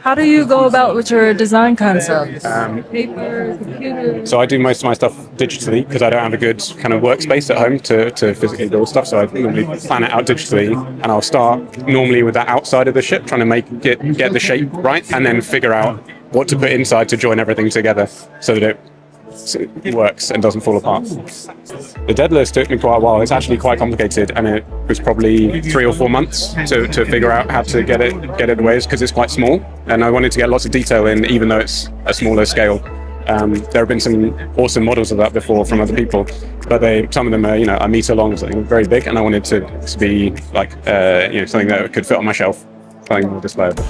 How do you go about with your design concepts? Paper, computer? So I do most of my stuff digitally because I don't have a good kind of workspace at home to physically build stuff. So I normally plan it out digitally, and I'll start normally with the outside of the ship, trying to get the shape right, and then figure out what to put inside to join everything together so that it works and doesn't fall apart. The Daedalus took me quite a while. It's actually quite complicated, and it was probably 3 or 4 months to figure out how to get it the way, because it's quite small, and I wanted to get lots of detail in, even though it's a smaller scale. There have been some awesome models of that before from other people, but some of them are a meter long, something very big, and I wanted to be like something that could fit on my shelf, something more displayable.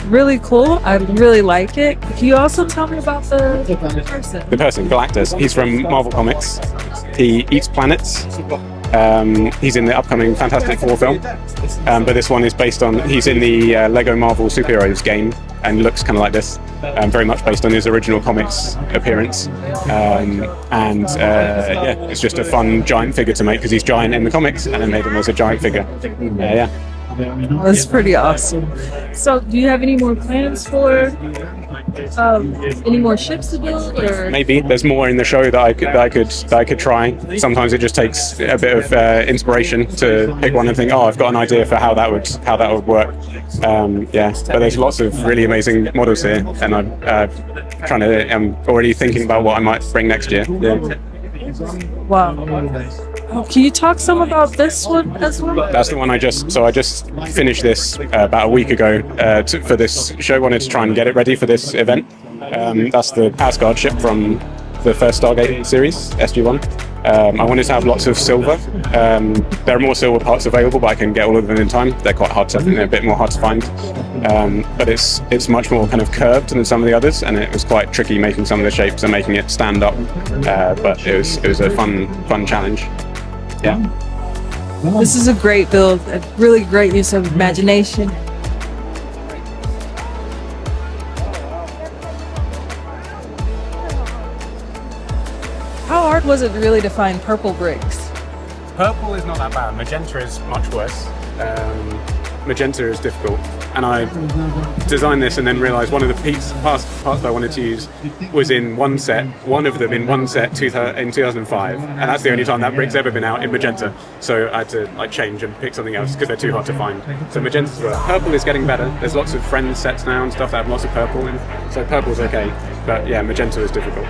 Really cool. I really like it. Can you also tell me about the person? The person, Galactus. He's from Marvel Comics. He eats planets. He's in the upcoming Fantastic Four film, but this one is based on. He's in the Lego Marvel superheroes game and looks kind of like this, very much based on his original comics appearance. It's just a fun giant figure to make because he's giant in the comics, and I made him as a giant figure. That's pretty awesome. So, do you have any more plans for any more ships to build? Or? Maybe there's more in the show that I could try. Sometimes it just takes a bit of inspiration to pick one and think, oh, I've got an idea for how that would work. But there's lots of really amazing models here, and I'm already thinking about what I might bring next year. Yeah. Wow. Can you talk some about this one as well? That's the one I just finished this about a week ago for this show. Wanted to try and get it ready for this event. That's the Asgard ship from the first Stargate series, SG-1. I wanted to have lots of silver. There are more silver parts available, but I can get all of them in time. They're quite hard to, they're a bit more hard to find. But it's much more kind of curved than some of the others, and it was quite tricky making some of the shapes and making it stand up. But it was a fun challenge. Yeah. This is a great build, a really great use of imagination. How hard was it really to find purple bricks? Purple is not that bad. Magenta is much worse. Magenta is difficult. And I designed this and then realized one of the parts that I wanted to use was in one of them in one set in 2005. And that's the only time that brick's ever been out in magenta. So I had to change and pick something else because they're too hard to find. So magenta's worse. Purple is getting better. There's lots of Friends sets now and stuff that have lots of purple in. So purple's okay. But yeah, magenta is difficult.